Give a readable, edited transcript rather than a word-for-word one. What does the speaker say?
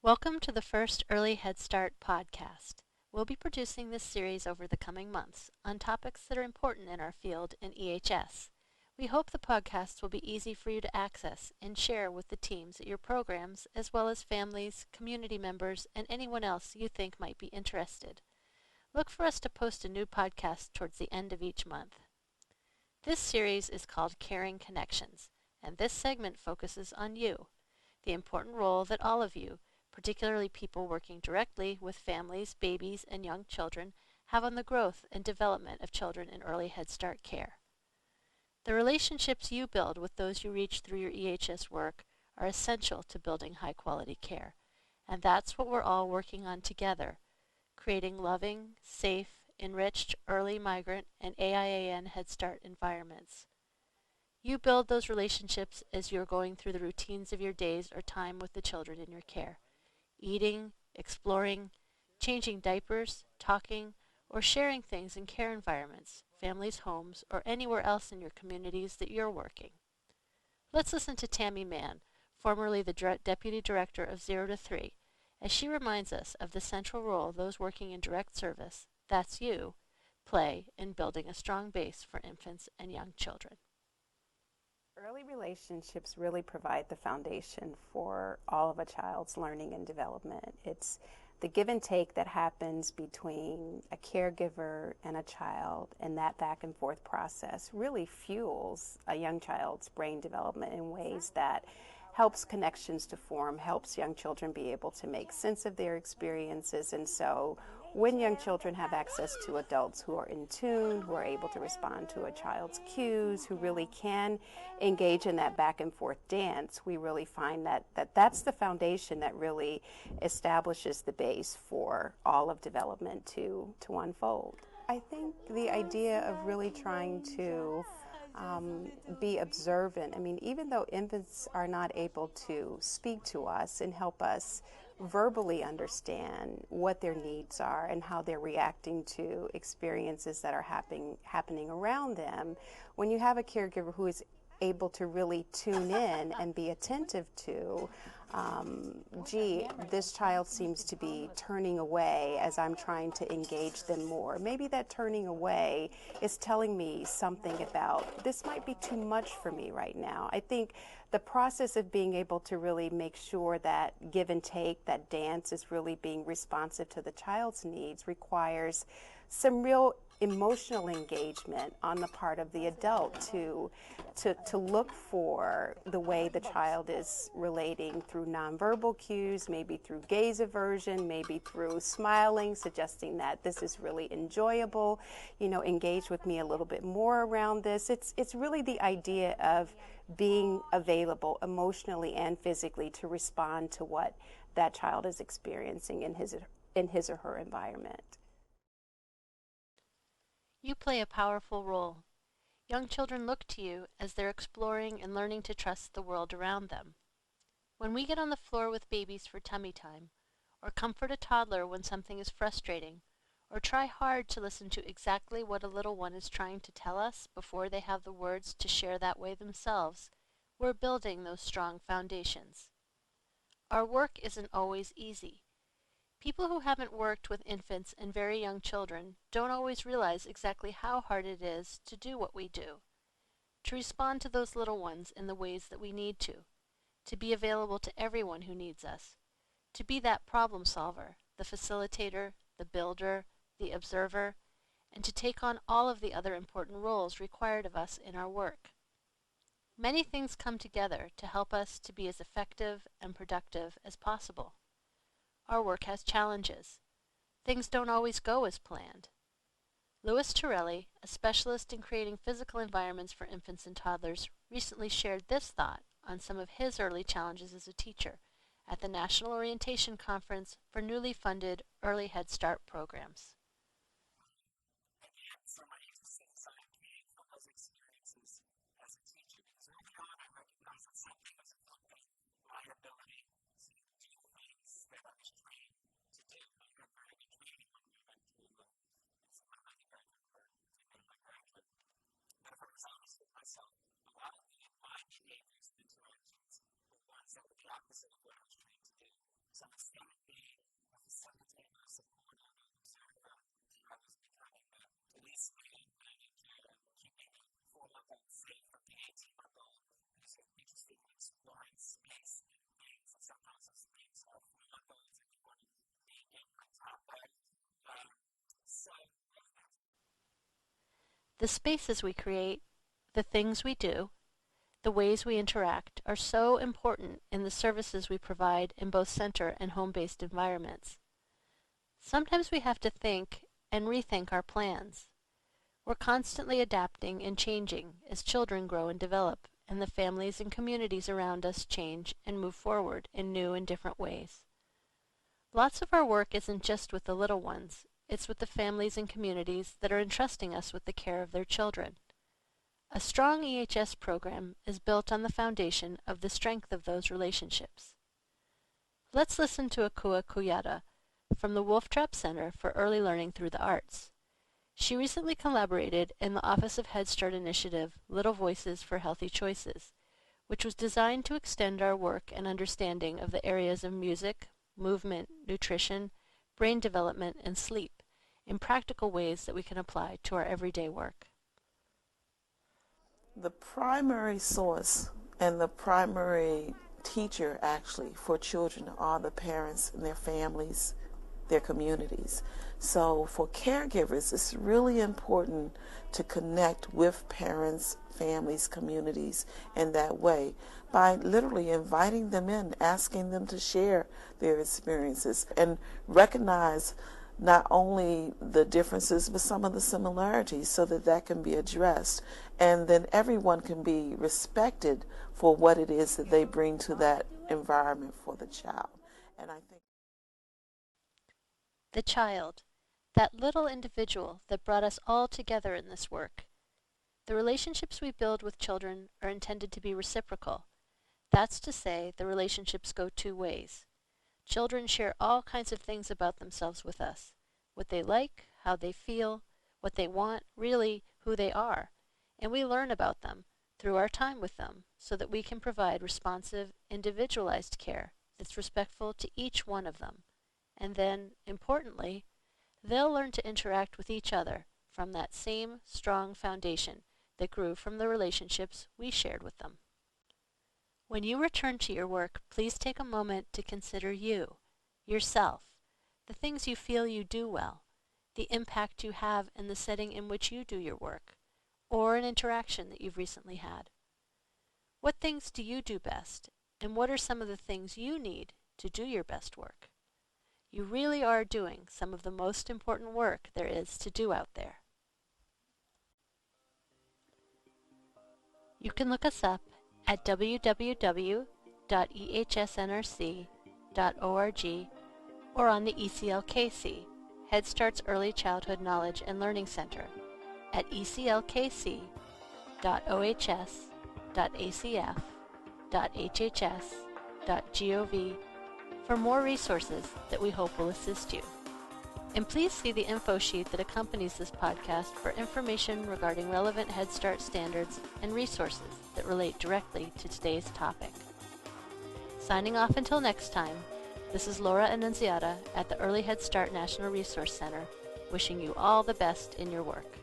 Welcome to the first Early Head Start podcast. We'll be producing this series over the coming months on topics that are important in our field in EHS. We hope the podcasts will be easy for you to access and share with the teams at your programs, as well as families, community members, and anyone else you think might be interested. Look for us to post a new podcast towards the end of each month. This series is called Caring Connections, and this segment focuses on you, the important role that all of you, particularly people working directly with families, babies, and young children, have on the growth and development of children in early Head Start care. The relationships you build with those you reach through your EHS work are essential to building high-quality care, and that's what we're all working on together, creating loving, safe, enriched early migrant and AIAN Head Start environments. You build those relationships as you're going through the routines of your days or time with the children in your care. Eating, exploring, changing diapers, talking, or sharing things in care environments, families' homes, or anywhere else in your communities that you're working. Let's listen to Tammy Mann, formerly the Deputy Director of 0 to 3, as she reminds us of the central role those working in direct service, that's you, play in building a strong base for infants and young children. Early relationships really provide the foundation for all of a child's learning and development. It's the give and take that happens between a caregiver and a child, and that back and forth process really fuels a young child's brain development in ways that helps connections to form, helps young children be able to make sense of their experiences. And so when young children have access to adults who are in tune, who are able to respond to a child's cues, who really can engage in that back and forth dance, we really find that's the foundation that really establishes the base for all of development to unfold. I think the idea of really trying to be observant. I mean, even though infants are not able to speak to us and help us verbally understand what their needs are and how they're reacting to experiences that are happening around them, when you have a caregiver who is able to really tune in and be attentive to, gee, this child seems to be turning away as I'm trying to engage them more. Maybe that turning away is telling me something about this might be too much for me right now. I think the process of being able to really make sure that give and take, that dance is really being responsive to the child's needs requires some real emotional engagement on the part of the adult to look for the way the child is relating through nonverbal cues, maybe through gaze aversion, maybe through smiling, suggesting that this is really enjoyable, engage with me a little bit more around this. It's really the idea of being available emotionally and physically to respond to what that child is experiencing in his or her environment. You play a powerful role. Young children look to you as they're exploring and learning to trust the world around them. When we get on the floor with babies for tummy time, or comfort a toddler when something is frustrating, or try hard to listen to exactly what a little one is trying to tell us before they have the words to share that way themselves, we're building those strong foundations. Our work isn't always easy. People who haven't worked with infants and very young children don't always realize exactly how hard it is to do what we do, to respond to those little ones in the ways that we need to be available to everyone who needs us, to be that problem solver, the facilitator, the builder, the observer, and to take on all of the other important roles required of us in our work. Many things come together to help us to be as effective and productive as possible. Our work has challenges. Things don't always go as planned. Louis Torelli, a specialist in creating physical environments for infants and toddlers, recently shared this thought on some of his early challenges as a teacher at the National Orientation Conference for newly funded Early Head Start programs. The spaces we create, the things we do, the ways we interact are so important in the services we provide in both center and home-based environments. Sometimes we have to think and rethink our plans. We're constantly adapting and changing as children grow and develop, and the families and communities around us change and move forward in new and different ways. Lots of our work isn't just with the little ones, it's with the families and communities that are entrusting us with the care of their children. A strong EHS program is built on the foundation of the strength of those relationships. Let's listen to Akua Kuyata from the Wolf Trap Center for Early Learning Through the Arts. She recently collaborated in the Office of Head Start initiative Little Voices for Healthy Choices, which was designed to extend our work and understanding of the areas of music, movement, nutrition, brain development, and sleep in practical ways that we can apply to our everyday work. The primary source and the primary teacher actually for children are the parents and their families, their communities. So for caregivers, it's really important to connect with parents, families, communities in that way by literally inviting them in, asking them to share their experiences and recognize not only the differences but some of the similarities so that that can be addressed, and then everyone can be respected for what it is that they bring to that environment for the child. And I think the child, that little individual that brought us all together in this work. The relationships we build with children are intended to be reciprocal. That's to say, the relationships go two ways. Children share all kinds of things about themselves with us, what they like, how they feel, what they want, really who they are, and we learn about them through our time with them so that we can provide responsive, individualized care that's respectful to each one of them. And then, importantly, they'll learn to interact with each other from that same strong foundation that grew from the relationships we shared with them. When you return to your work, please take a moment to consider you, yourself, the things you feel you do well, the impact you have in the setting in which you do your work, or an interaction that you've recently had. What things do you do best, and what are some of the things you need to do your best work? You really are doing some of the most important work there is to do out there. You can look us up at www.ehsnrc.org or on the ECLKC, Head Start's Early Childhood Knowledge and Learning Center, at eclkc.ohs.acf.hhs.gov for more resources that we hope will assist you. And please see the info sheet that accompanies this podcast for information regarding relevant Head Start standards and resources that relate directly to today's topic. Signing off until next time, this is Laura Annunziata at the Early Head Start National Resource Center, wishing you all the best in your work.